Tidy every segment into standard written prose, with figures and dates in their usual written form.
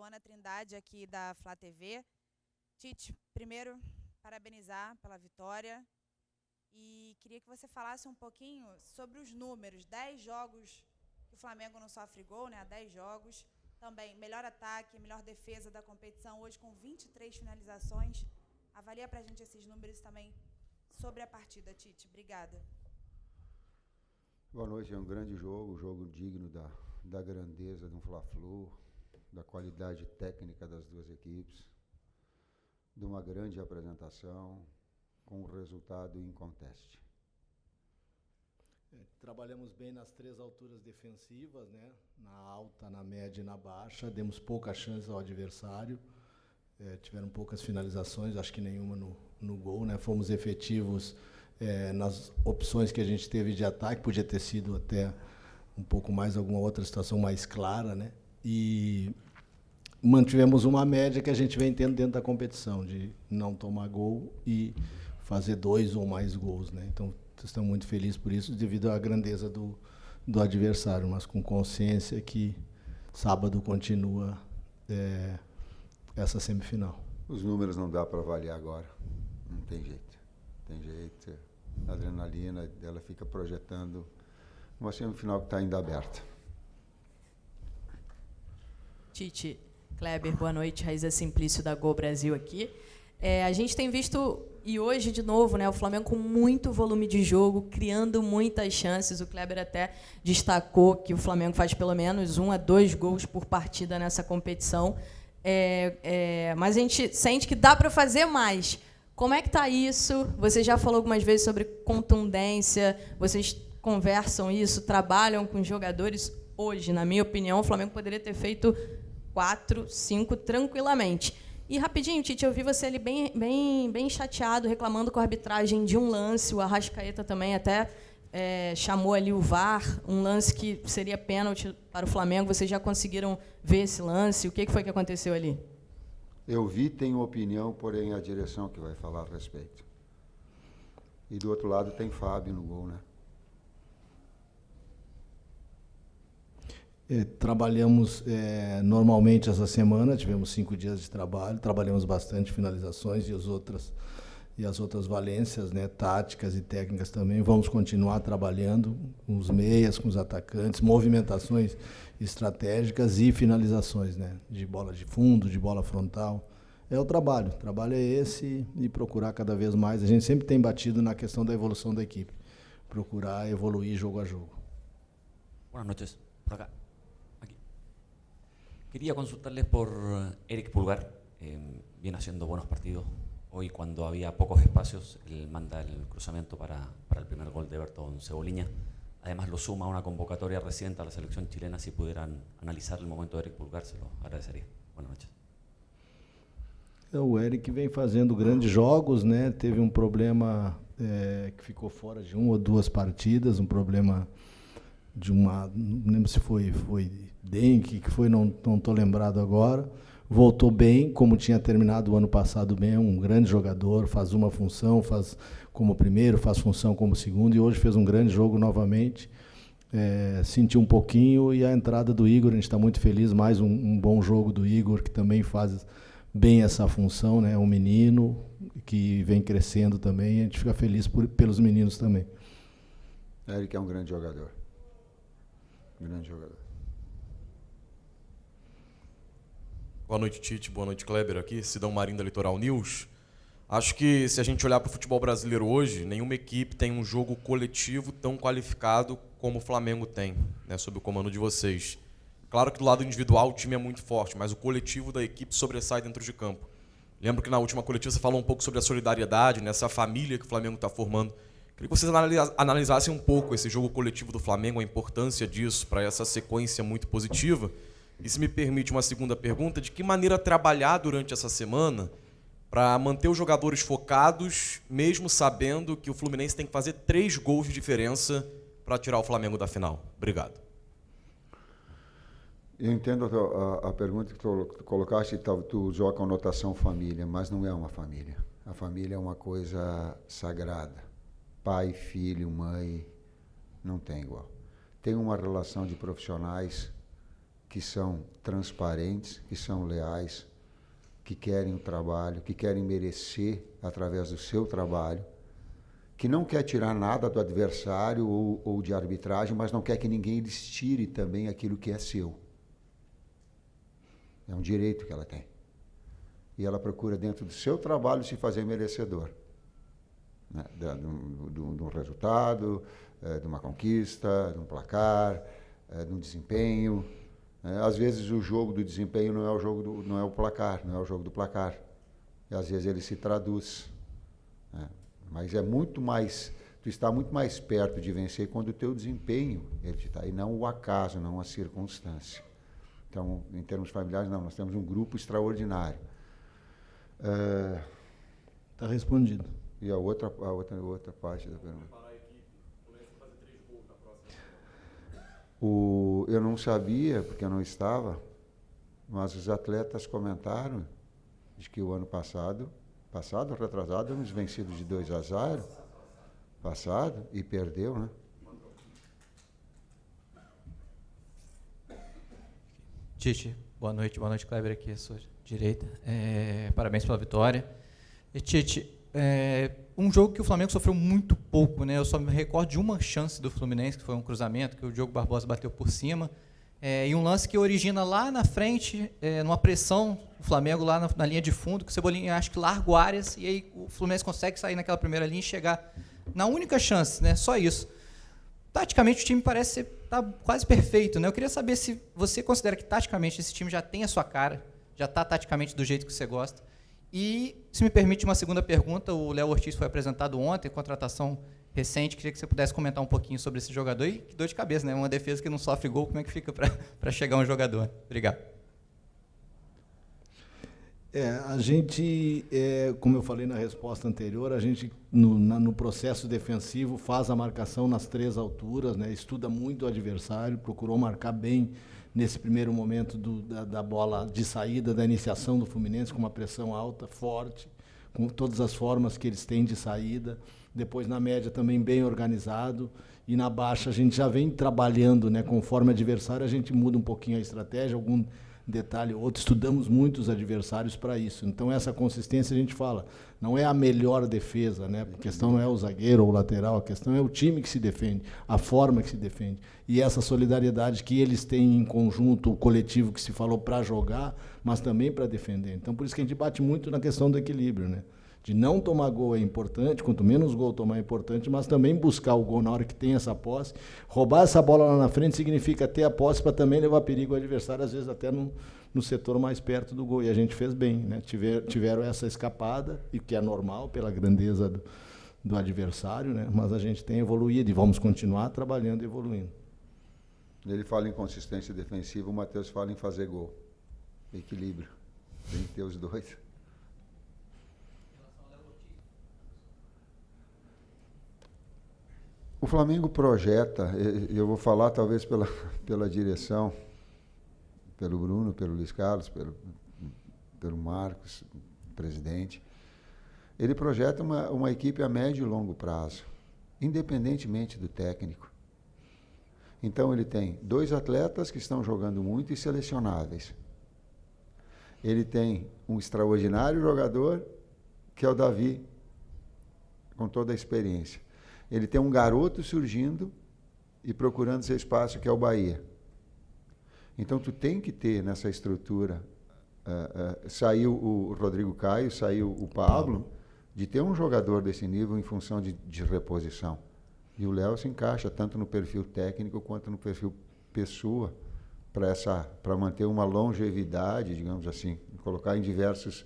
Luana Trindade, aqui da Flá TV. Tite, primeiro, parabenizar pela vitória. E queria que você falasse um pouquinho sobre os números. 10 jogos que o Flamengo não sofre gol, né? 10 jogos. Também melhor ataque, melhor defesa da competição, hoje com 23 finalizações. Avalia pra gente esses números também sobre a partida, Tite. Obrigada. Boa noite, é um grande jogo, um jogo digno da grandeza de um Fla-Flu, da qualidade técnica das duas equipes, de uma grande apresentação, com um resultado inconteste. Trabalhamos bem nas três alturas defensivas, né? Na alta, na média e na baixa, demos pouca chance ao adversário, tiveram poucas finalizações, acho que nenhuma no gol, né? Fomos efetivos nas opções que a gente teve de ataque, podia ter sido até um pouco mais, alguma outra situação mais clara, né? E mantivemos uma média que a gente vem tendo dentro da competição, de não tomar gol e fazer 2 ou mais gols, né? Então, estamos muito felizes por isso, devido à grandeza do adversário, mas com consciência que sábado continua essa semifinal. Os números não dá para avaliar agora, não tem jeito. Tem jeito, a adrenalina, ela fica projetando uma semifinal que está ainda aberta. Tite, Kleber, boa noite. Raíza Simplício, da Gol Brasil aqui. A gente tem visto, e hoje de novo, né, o Flamengo com muito volume de jogo, criando muitas chances. O Kleber até destacou que o Flamengo faz pelo menos 1 a 2 gols por partida nessa competição. Mas a gente sente que dá para fazer mais. Como é que está isso? Você já falou algumas vezes sobre contundência, vocês conversam isso, trabalham com jogadores. Hoje, na minha opinião, o Flamengo poderia ter feito 4, 5 tranquilamente. E rapidinho, Tite, eu vi você ali bem chateado, reclamando com a arbitragem de um lance. O Arrascaeta também até chamou ali o VAR, um lance que seria pênalti para o Flamengo. Vocês já conseguiram ver esse lance? O que foi que aconteceu ali? Eu vi, tenho opinião, porém a direção que vai falar a respeito. E do outro lado tem Fábio no gol, né? Trabalhamos normalmente essa semana, tivemos 5 dias de trabalho, trabalhamos bastante finalizações e as outras valências, né, táticas e técnicas também. Vamos continuar trabalhando com os meias, com os atacantes, movimentações estratégicas e finalizações, né, de bola de fundo, de bola frontal. O trabalho é esse, e procurar cada vez mais. A gente sempre tem batido na questão da evolução da equipe, procurar evoluir jogo a jogo. Buenas noches, por acá. Aquí. Quería consultarles por Eric Pulgar, viene haciendo buenos partidos. Hoy, cuando había pocos espacios, él manda el cruzamiento para el primer gol de Everton Cebolinha. Además, lo suma a una convocatoria reciente a la selección chilena. Si pudieran analizar el momento de Eric Pulgar, se lo agradecería. Buenas noches. O Eric vem fazendo grandes jogos, né? Teve um problema que ficou fora de 1 ou 2 partidas, um problema de não lembro se foi dengue, que foi, não estou lembrado agora. Voltou bem, como tinha terminado o ano passado bem, é um grande jogador, faz uma função, faz como primeiro, faz função como segundo, e hoje fez um grande jogo novamente. Sentiu um pouquinho, e a entrada do Igor, a gente está muito feliz, mais um bom jogo do Igor, que também faz bem essa função, né? Um menino que vem crescendo também, a gente fica feliz pelos meninos também. Eric é um grande jogador. Grande jogador. Boa noite, Tite. Boa noite, Kleber. Aqui, Sidão Marinho da Litoral News. Acho que, se a gente olhar para o futebol brasileiro hoje, nenhuma equipe tem um jogo coletivo tão qualificado como o Flamengo tem, né, sob o comando de vocês. Claro que do lado individual o time é muito forte, mas o coletivo da equipe sobressai dentro de campo. Lembro que na última coletiva você falou um pouco sobre a solidariedade, né, essa família que o Flamengo está formando. Queria que vocês analisassem um pouco esse jogo coletivo do Flamengo, a importância disso para essa sequência muito positiva. E, se me permite uma segunda pergunta, de que maneira trabalhar durante essa semana para manter os jogadores focados, mesmo sabendo que o Fluminense tem que fazer 3 gols de diferença para tirar o Flamengo da final? Obrigado. Eu entendo a pergunta que tu colocaste, tu usou a conotação família, mas não é uma família. A família é uma coisa sagrada. Pai, filho, mãe, não tem igual. Tem uma relação de profissionais que são transparentes, que são leais, que querem o trabalho, que querem merecer através do seu trabalho, que não quer tirar nada do adversário ou de arbitragem, mas não quer que ninguém lhes tire também aquilo que é seu. É um direito que ela tem. E ela procura, dentro do seu trabalho, se fazer merecedor, né? De um resultado, de uma conquista, de um placar, de um desempenho. Às vezes o jogo do desempenho não é o jogo não é o placar, não é o jogo do placar. E às vezes ele se traduz. Mas é muito mais, tu está muito mais perto de vencer quando o teu desempenho ele está, e não o acaso, não a circunstância. Então, em termos familiares, não, nós temos um grupo extraordinário. Está respondido. E a outra parte da pergunta. Eu não sabia, porque eu não estava, mas os atletas comentaram de que o ano passado, retrasado, fomos vencidos de 2-0, passado, e perdeu, né? Tite, boa noite, Kleber, aqui à sua direita. Parabéns pela vitória. E, Tite, um jogo que o Flamengo sofreu muito pouco, né? Eu só me recordo de uma chance do Fluminense, que foi um cruzamento, que o Diogo Barbosa bateu por cima, e um lance que origina lá na frente, numa pressão, o Flamengo lá na linha de fundo, que o Cebolinha acho que larga o Arias, e aí o Fluminense consegue sair naquela primeira linha e chegar na única chance, né? Só isso. Taticamente o time parece estar quase perfeito, né? Eu queria saber se você considera que taticamente esse time já tem a sua cara, já está taticamente do jeito que você gosta. E, se me permite uma segunda pergunta, o Léo Ortiz foi apresentado ontem, contratação recente, queria que você pudesse comentar um pouquinho sobre esse jogador. E que dor de cabeça, né? Uma defesa que não sofre gol, como é que fica para chegar um jogador? Obrigado. A gente, como eu falei na resposta anterior, a gente, no processo defensivo, faz a marcação nas 3 alturas, né? Estuda muito o adversário, procurou marcar bem nesse primeiro momento da bola de saída, da iniciação do Fluminense, com uma pressão alta, forte, com todas as formas que eles têm de saída. Depois, na média, também bem organizado. E na baixa, a gente já vem trabalhando, né? Conforme adversário, a gente muda um pouquinho a estratégia, algum detalhe ou outro. Estudamos muito os adversários para isso. Então, essa consistência, a gente fala, não é a melhor defesa, né? A questão não é o zagueiro ou o lateral, a questão é o time que se defende, a forma que se defende. E essa solidariedade que eles têm em conjunto, o coletivo que se falou para jogar, mas também para defender. Então, por isso que a gente bate muito na questão do equilíbrio, né? De não tomar gol é importante, quanto menos gol tomar é importante, mas também buscar o gol na hora que tem essa posse. Roubar essa bola lá na frente significa ter a posse para também levar perigo ao adversário, às vezes até no setor mais perto do gol. E a gente fez bem, né? Tiveram essa escapada, e que é normal pela grandeza do adversário, né? Mas a gente tem evoluído e vamos continuar trabalhando e evoluindo. Ele fala em consistência defensiva, o Matheus fala em fazer gol. Equilíbrio. Tem que ter os dois. O Flamengo projeta, eu vou falar talvez pela direção, pelo Bruno, pelo Luiz Carlos, pelo Marcos, presidente. Ele projeta uma equipe a médio e longo prazo, independentemente do técnico. Então ele tem 2 atletas que estão jogando muito e selecionáveis. Ele tem um extraordinário jogador, que é o Davi, com toda a experiência. Ele tem um garoto surgindo e procurando seu espaço, que é o Bahia. Então, tu tem que ter nessa estrutura, saiu o Rodrigo Caio, saiu o Pablo, de ter um jogador desse nível em função de reposição. E o Léo se encaixa tanto no perfil técnico quanto no perfil pessoa, para manter uma longevidade, digamos assim, colocar em diversas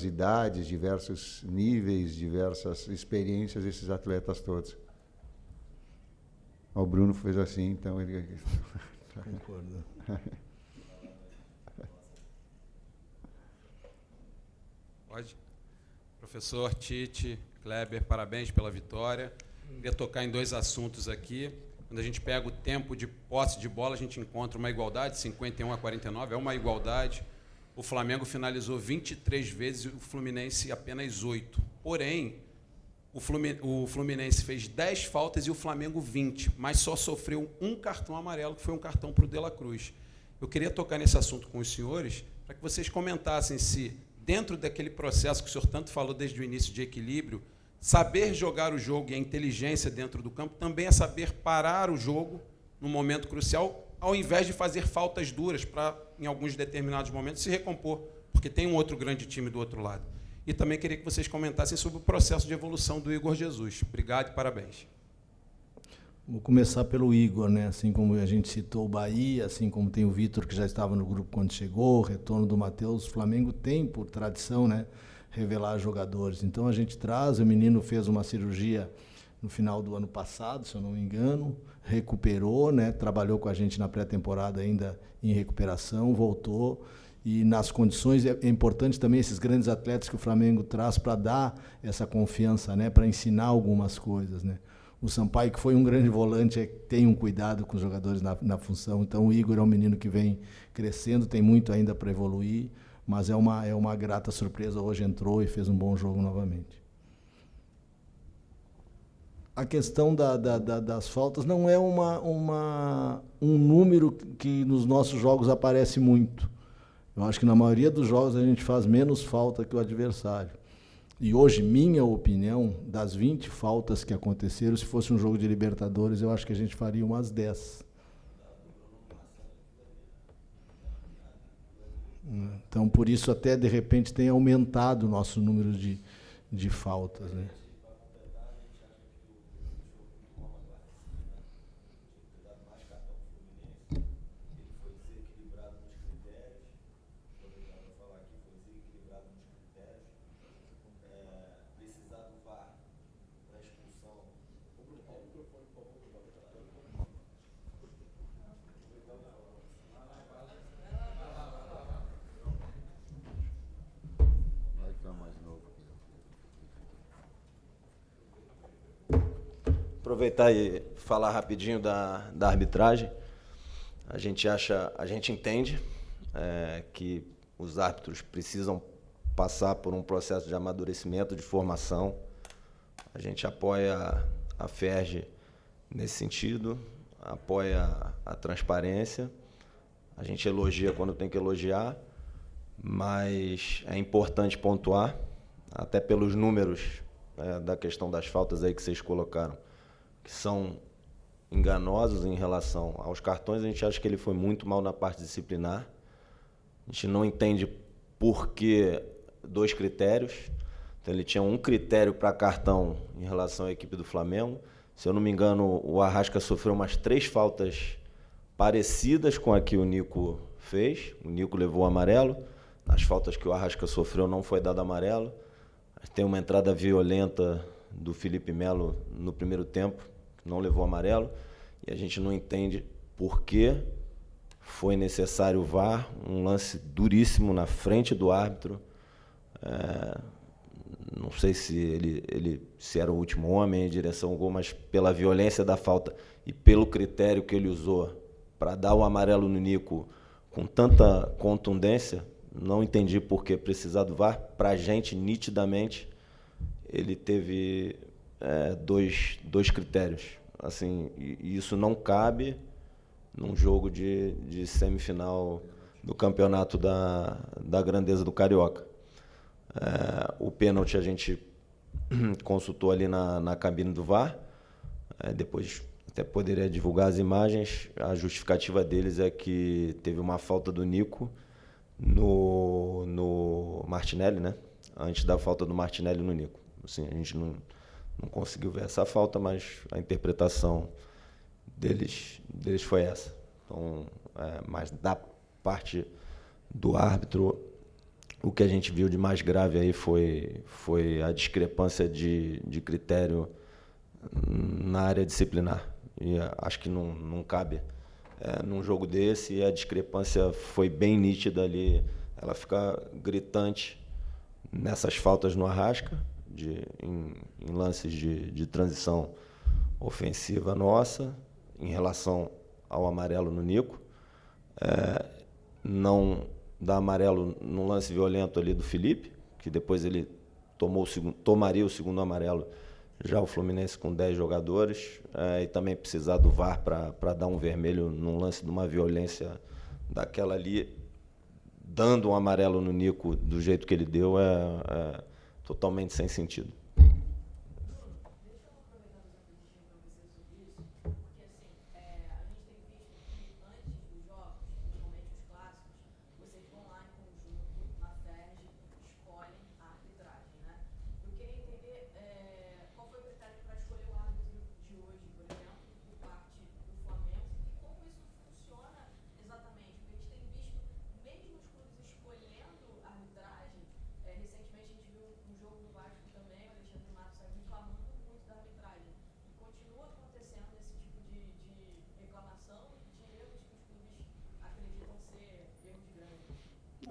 idades, diversos níveis, diversas experiências, esses atletas todos. O Bruno fez assim, então ele... Concordo. Pode? Professor Tite, Kleber, parabéns pela vitória. Queria tocar em 2 assuntos aqui. Quando a gente pega o tempo de posse de bola, a gente encontra uma igualdade, 51-49, é uma igualdade. O Flamengo finalizou 23 vezes e o Fluminense apenas 8. Porém, o Fluminense fez 10 faltas e o Flamengo 20, mas só sofreu um cartão amarelo, que foi um cartão para o De La Cruz. Eu queria tocar nesse assunto com os senhores, para que vocês comentassem se, dentro daquele processo que o senhor tanto falou desde o início de equilíbrio, saber jogar o jogo e a inteligência dentro do campo também é saber parar o jogo no momento crucial, ao invés de fazer faltas duras para, em alguns determinados momentos, se recompor, porque tem um outro grande time do outro lado. E também queria que vocês comentassem sobre o processo de evolução do Igor Jesus. Obrigado e parabéns. Vou começar pelo Igor, né? Assim como a gente citou o Bahia, assim como tem o Vitor, que já estava no grupo quando chegou, o retorno do Matheus, o Flamengo tem, por tradição, né, revelar jogadores. Então a gente traz, o menino fez uma cirurgia no final do ano passado, se eu não me engano, recuperou, né, trabalhou com a gente na pré-temporada ainda em recuperação, voltou. E nas condições, é importante também esses grandes atletas que o Flamengo traz para dar essa confiança, né, para ensinar algumas coisas, né. O Sampaio, que foi um grande volante, tem um cuidado com os jogadores na função. Então o Igor é um menino que vem crescendo, tem muito ainda para evoluir, mas é uma grata surpresa. Hoje entrou e fez um bom jogo novamente. A questão das faltas não é um número que nos nossos jogos aparece muito. Eu acho que na maioria dos jogos a gente faz menos falta que o adversário. E hoje, minha opinião, das 20 faltas que aconteceram, se fosse um jogo de Libertadores, eu acho que a gente faria umas 10. Então, por isso, até de repente, tem aumentado o nosso número de faltas, né? Aproveitar e falar rapidinho da arbitragem. A gente entende que os árbitros precisam passar por um processo de amadurecimento, de formação. A gente apoia a FERJ nesse sentido, apoia a transparência. A gente elogia quando tem que elogiar, mas é importante pontuar, até pelos números da questão das faltas aí que vocês colocaram, que são enganosos em relação aos cartões. A gente acha que ele foi muito mal na parte disciplinar. A gente não entende por que 2 critérios. Então, ele tinha um critério para cartão em relação à equipe do Flamengo. Se eu não me engano, o Arrasca sofreu umas 3 faltas parecidas com a que o Nico fez. O Nico levou o amarelo. Nas faltas que o Arrasca sofreu não foi dado amarelo. Tem uma entrada violenta do Felipe Melo no primeiro tempo, não levou amarelo, e a gente não entende por que foi necessário o VAR, um lance duríssimo na frente do árbitro. Não sei se ele se era o último homem em direção ao gol, mas pela violência da falta e pelo critério que ele usou para dar o amarelo no Nico com tanta contundência, não entendi por que precisar do VAR. Para a gente, nitidamente, ele teve dois critérios. Assim, e isso não cabe num jogo de semifinal do campeonato da grandeza do Carioca. O pênalti a gente consultou ali na cabine do VAR. Depois até poderia divulgar as imagens. A justificativa deles é que teve uma falta do Nico no Martinelli, né? Antes da falta do Martinelli no Nico. Assim, a gente não conseguiu ver essa falta, mas a interpretação deles foi essa. Então, mas da parte do árbitro, o que a gente viu de mais grave aí foi a discrepância de critério na área disciplinar. E acho que não cabe num jogo desse, e a discrepância foi bem nítida ali. Ela fica gritante nessas faltas no Arrasca, em lances de transição ofensiva nossa, em relação ao amarelo no Nico. Não dá amarelo no lance violento ali do Felipe, que depois ele tomaria o segundo amarelo, já o Fluminense com 10 jogadores, e também precisar do VAR para dar um vermelho num lance de uma violência daquela ali, dando um amarelo no Nico do jeito que ele deu, é totalmente sem sentido.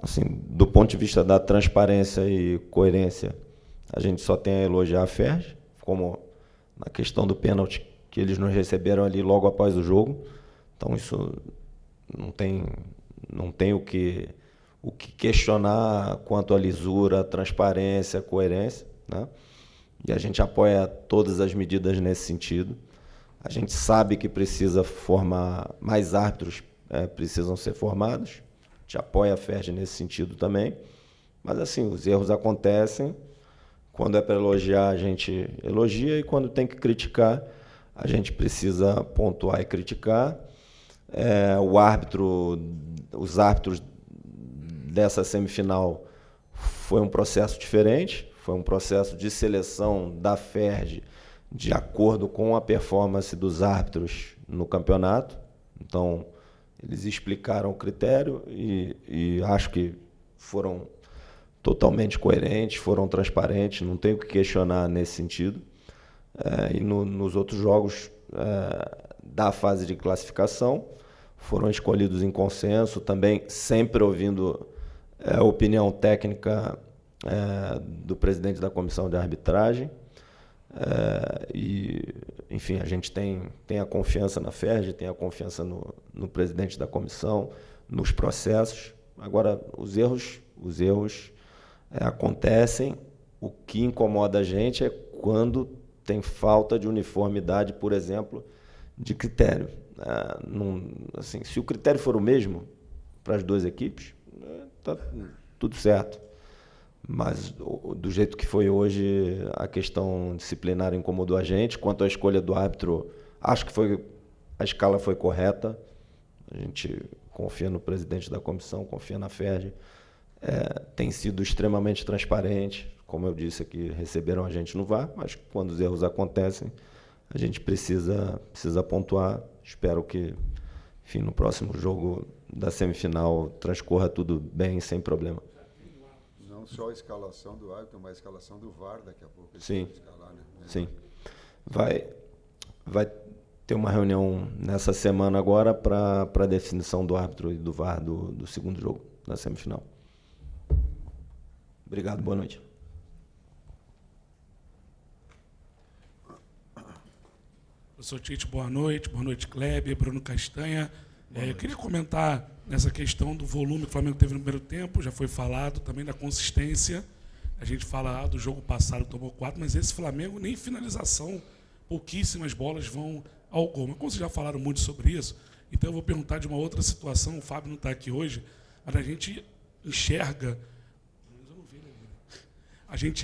Assim, do ponto de vista da transparência e coerência, a gente só tem a elogiar a FERJ, como na questão do pênalti que eles nos receberam ali logo após o jogo. Então isso não tem o que questionar quanto à lisura, transparência, coerência, né? E a gente apoia todas as medidas nesse sentido. A gente sabe que precisa formar mais árbitros, precisam ser formados. A gente apoia a FERJ nesse sentido também. Mas, assim, os erros acontecem. Quando é para elogiar, a gente elogia. E quando tem que criticar, a gente precisa pontuar e criticar. Os árbitros dessa semifinal foi um processo diferente. Foi um processo de seleção da FERJ de acordo com a performance dos árbitros no campeonato. Então, eles explicaram o critério e acho que foram totalmente coerentes, foram transparentes, não tem o que questionar nesse sentido. E nos outros jogos da fase de classificação foram escolhidos em consenso, também sempre ouvindo a opinião técnica do presidente da comissão de arbitragem. Enfim, a gente tem a confiança na FERJ, tem a confiança no presidente da comissão, nos processos. Agora, os erros acontecem. O que incomoda a gente é quando tem falta de uniformidade, por exemplo, de critério. Assim, se o critério for o mesmo para as duas equipes, está tudo certo. Mas, do jeito que foi hoje, a questão disciplinar incomodou a gente. Quanto à escolha do árbitro, acho que a escala foi correta. A gente confia no presidente da comissão, confia na FERJ. Tem sido extremamente transparente. Como eu disse aqui, receberam a gente no VAR, mas quando os erros acontecem, a gente precisa pontuar. Espero que, enfim, no próximo jogo da semifinal transcorra tudo bem, sem problema. Não só a escalação do árbitro, mas a escalação do VAR daqui a pouco. Sim, escalar, né? Sim. Vai ter uma reunião nessa semana agora para a definição do árbitro e do VAR do segundo jogo, da semifinal. Obrigado, boa noite. Professor Tite, boa noite, Kleber, Bruno Castanha. Eu queria comentar nessa questão do volume que o Flamengo teve no primeiro tempo, já foi falado, também da consistência. A gente fala do jogo passado, tomou 4, mas esse Flamengo nem finalização, pouquíssimas bolas vão ao gol. Mas como vocês já falaram muito sobre isso, então eu vou perguntar de uma outra situação, o Fábio não está aqui hoje, mas a gente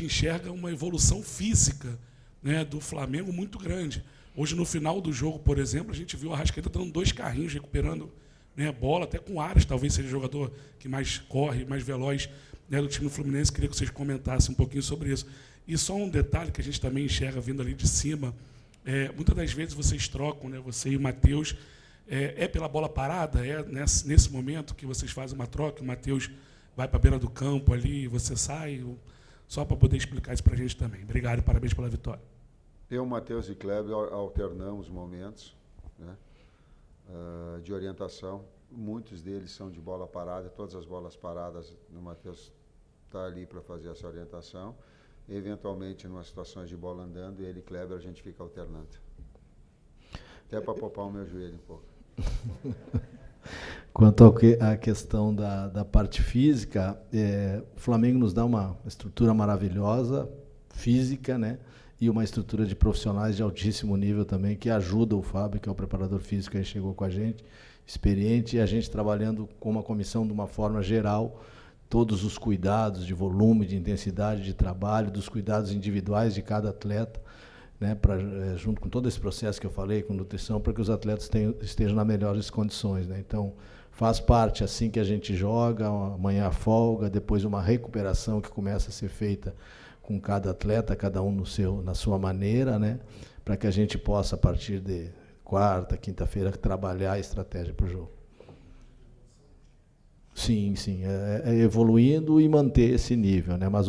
enxerga uma evolução física, né, do Flamengo muito grande. Hoje, no final do jogo, por exemplo, a gente viu a Arrascaeta dando 2 carrinhos, recuperando, né, a bola, até com Aras, talvez seja o jogador que mais corre, mais veloz, né, do time do Fluminense. Queria que vocês comentassem um pouquinho sobre isso. E só um detalhe que a gente também enxerga vindo ali de cima, muitas das vezes vocês trocam, né, você e o Matheus, pela bola parada, nesse momento que vocês fazem uma troca, o Matheus vai para a beira do campo ali, você sai, só para poder explicar isso para a gente também. Obrigado e parabéns pela vitória. Eu, Matheus e Kleber alternamos momentos, né, de orientação. Muitos deles são de bola parada, todas as bolas paradas, o Matheus está ali para fazer essa orientação. Eventualmente, em situações de bola andando, ele e Kleber, a gente fica alternando. Até para poupar o meu joelho um pouco. Quanto à questão da parte física, o Flamengo nos dá uma estrutura maravilhosa, física, né? E uma estrutura de profissionais de altíssimo nível também, que ajuda o Fábio, que é o preparador físico que chegou com a gente. experiente, e a gente trabalhando com uma comissão de uma forma geral, todos os cuidados de volume, de intensidade de trabalho, dos cuidados individuais de cada atleta, né, junto com todo esse processo que eu falei, com nutrição, para que os atletas estejam nas melhores condições, né? Então, faz parte, assim que a gente joga, amanhã a folga, depois uma recuperação que começa a ser feita com cada atleta, cada um na sua maneira, né, para que a gente possa, a partir de quarta, quinta-feira, trabalhar a estratégia para o jogo. Sim, evoluindo e manter esse nível, né? Mas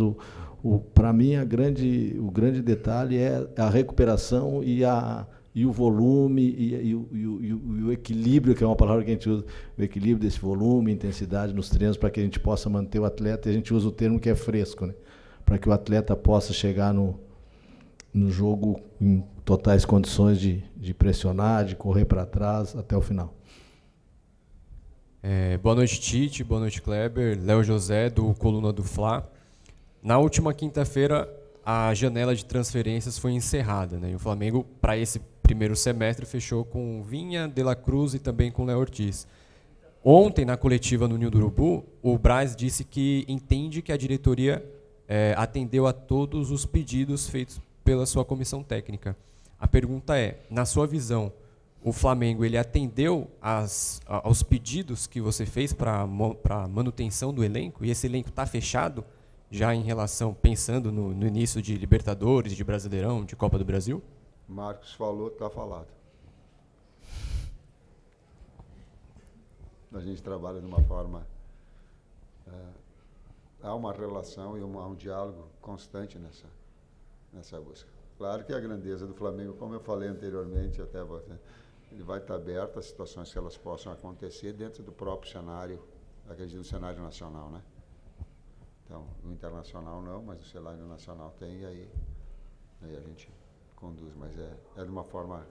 para mim o grande detalhe é a recuperação e o volume e o equilíbrio, que é uma palavra que a gente usa, o equilíbrio desse volume, intensidade nos treinos, para que a gente possa manter o atleta, e a gente usa o termo que é fresco, né? Para que o atleta possa chegar no jogo em totais condições de pressionar, de correr para trás até o final. Boa noite, Tite. Boa noite, Kleber. Léo José, do Coluna do Fla. Na última quinta-feira, a janela de transferências foi encerrada, né? E o Flamengo, para esse primeiro semestre, fechou com Vinha, De La Cruz e também com Léo Ortiz. Ontem, na coletiva no Ninho do Urubu, o Braz disse que entende que a diretoria atendeu a todos os pedidos feitos pela sua comissão técnica. A pergunta é, na sua visão, o Flamengo ele atendeu aos pedidos que você fez para a manutenção do elenco? E esse elenco está fechado já em relação, pensando no início de Libertadores, de Brasileirão, de Copa do Brasil? Marcos falou, está falado. A gente trabalha de uma forma... há uma relação e há um diálogo constante nessa busca. Claro que a grandeza do Flamengo, como eu falei anteriormente, até você, ele vai estar aberto a situações que elas possam acontecer dentro do próprio cenário, acredito, do cenário nacional, né? Então, o internacional não, mas o cenário nacional tem, e aí a gente conduz, mas é de uma forma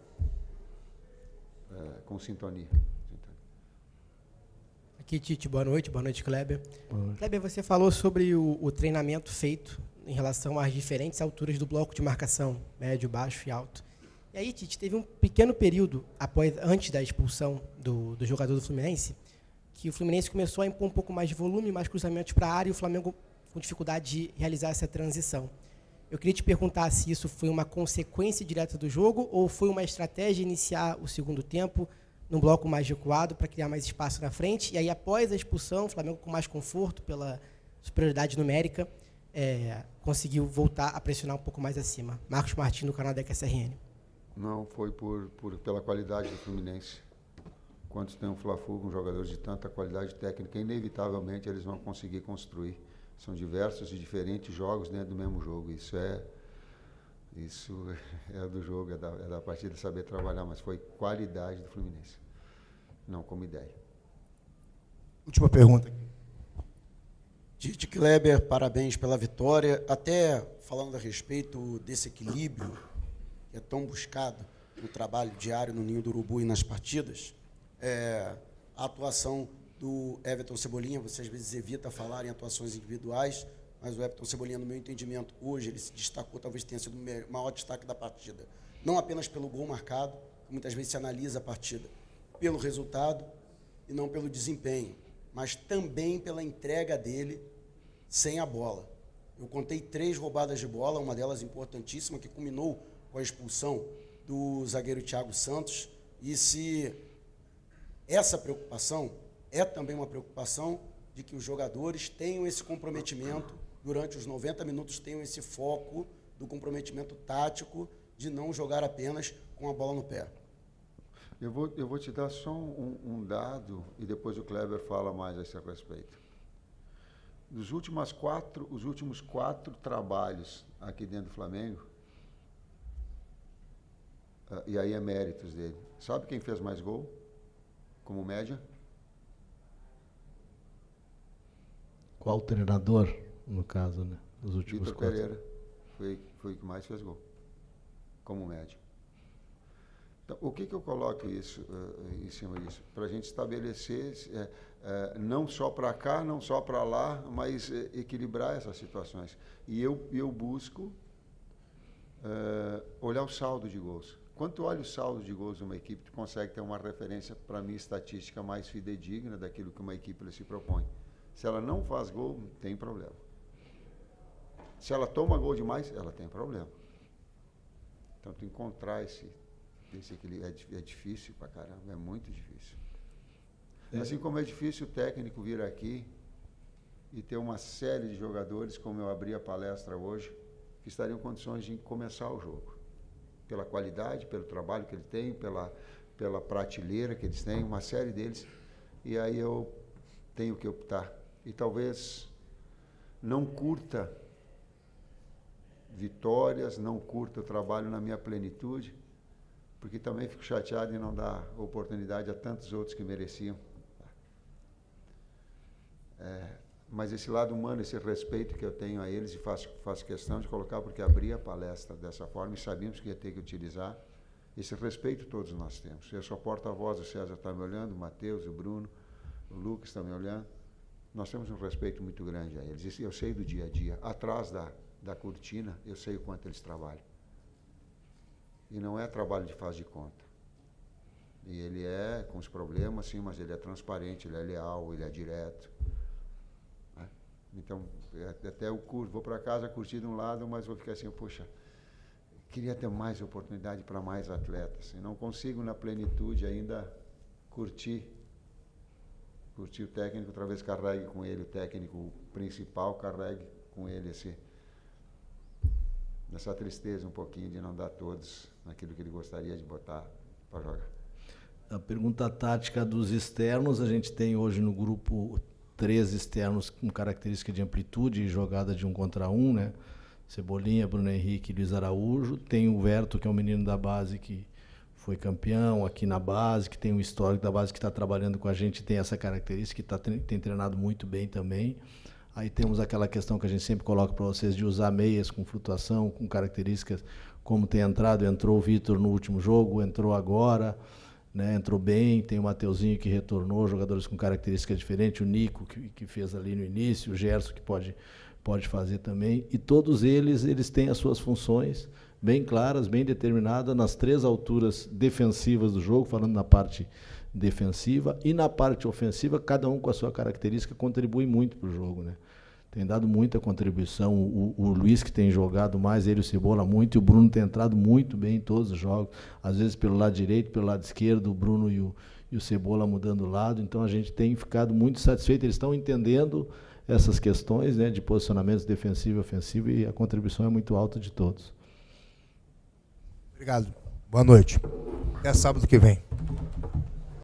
com sintonia. Aqui, Tite, boa noite, Kleber. Kleber, você falou sobre o treinamento feito em relação às diferentes alturas do bloco de marcação, médio, baixo e alto. E aí, Tite, teve um pequeno período, antes da expulsão do jogador do Fluminense, que o Fluminense começou a impor um pouco mais de volume, mais cruzamentos para a área, e o Flamengo com dificuldade de realizar essa transição. Eu queria te perguntar se isso foi uma consequência direta do jogo ou foi uma estratégia iniciar o segundo tempo num bloco mais recuado para criar mais espaço na frente, e aí, após a expulsão, o Flamengo com mais conforto pela superioridade numérica, conseguiu voltar a pressionar um pouco mais acima. Marcos Martins, do canal da QSRN. Não, foi pela qualidade do Fluminense. Quando tem um Fla-Flu com jogadores de tanta qualidade técnica, inevitavelmente eles vão conseguir construir. São diversos e diferentes jogos dentro do mesmo jogo. Isso é do jogo, é da partida saber trabalhar, mas foi qualidade do Fluminense, não como ideia. Última pergunta aqui. Tite, Kleber, parabéns pela vitória. Até falando a respeito desse equilíbrio que é tão buscado no trabalho diário no Ninho do Urubu e nas partidas, a atuação do Everton Cebolinha, você às vezes evita falar em atuações individuais, mas o Everton Cebolinha, no meu entendimento, hoje ele se destacou, talvez tenha sido o maior destaque da partida. Não apenas pelo gol marcado, que muitas vezes se analisa a partida pelo resultado e não pelo desempenho, mas também pela entrega dele sem a bola. Eu contei 3 roubadas de bola, uma delas importantíssima, que culminou com a expulsão do zagueiro Thiago Santos, e se essa preocupação é também uma preocupação de que os jogadores tenham esse comprometimento durante os 90 minutos, tenham esse foco do comprometimento tático de não jogar apenas com a bola no pé. Eu vou te dar só um dado e depois o Kleber fala mais a esse respeito. Os últimos 4 trabalhos aqui dentro do Flamengo, e aí é méritos dele. Sabe quem fez mais gol, como média? Qual treinador, no caso, né? Nos últimos Vitor Pereira foi o que mais fez gol, como média. Então, o que eu coloco isso em cima disso? Para a gente estabelecer, não só para cá, não só para lá, mas equilibrar essas situações. E eu busco olhar o saldo de gols. quando tu olha o saldo de gols de uma equipe, tu consegue ter uma referência, para mim, estatística mais fidedigna daquilo que uma equipe se propõe. Se ela não faz gol, tem problema. Se ela toma gol demais, ela tem problema. Então, tu encontrar esse equilíbrio é difícil pra caramba, é muito difícil. Assim como é difícil o técnico vir aqui e ter uma série de jogadores, como eu abri a palestra hoje, que estariam em condições de começar o jogo. Pela qualidade, pelo trabalho que ele tem, pela prateleira que eles têm, uma série deles. E aí eu tenho que optar. E talvez não curta vitórias, não curta o trabalho na minha plenitude, porque também fico chateado em não dar oportunidade a tantos outros que mereciam. Mas esse lado humano, esse respeito que eu tenho a eles, e faço questão de colocar, porque abri a palestra dessa forma e sabíamos que ia ter que utilizar, esse respeito todos nós temos. Eu sou porta-voz, o César está me olhando, o Matheus, o Bruno, o Lucas está me olhando. Nós temos um respeito muito grande a eles. Isso eu sei do dia a dia. Atrás da cortina, eu sei o quanto eles trabalham. E não é trabalho de faz de conta. E ele é com os problemas, sim, mas ele é transparente, ele é leal, ele é direto. Então, até eu vou para casa curtir de um lado, mas vou ficar assim, poxa, queria ter mais oportunidade para mais atletas. E não consigo, na plenitude, ainda curtir o técnico, outra vez carregue com ele, o técnico principal, carregue com ele essa tristeza um pouquinho de não dar todos naquilo que ele gostaria de botar para jogar. A pergunta tática dos externos, a gente tem hoje no grupo 3 externos com característica de amplitude e jogada de 1 contra 1, né? Cebolinha, Bruno Henrique e Luiz Araújo. Tem o Verto, que é um menino da base que foi campeão aqui na base, que tem um histórico da base, que está trabalhando com a gente, tem essa característica, que tem treinado muito bem também. Aí temos aquela questão que a gente sempre coloca para vocês de usar meias com flutuação, com características como tem entrou o Vitor no último jogo, entrou agora, né, entrou bem, tem o Mateuzinho que retornou, jogadores com características diferentes, o Nico que fez ali no início, o Gerson que pode fazer também, e todos eles têm as suas funções bem claras, bem determinadas, nas 3 alturas defensivas do jogo, falando na parte defensiva, e na parte ofensiva, cada um com a sua característica contribui muito para o jogo, né? Tem dado muita contribuição, o Luiz que tem jogado mais, ele e o Cebola muito, e o Bruno tem entrado muito bem em todos os jogos, às vezes pelo lado direito, pelo lado esquerdo, o Bruno e o Cebola mudando o lado, então a gente tem ficado muito satisfeito, eles estão entendendo essas questões, né, de posicionamentos defensivo e ofensivo, e a contribuição é muito alta de todos. Obrigado, boa noite, até sábado que vem.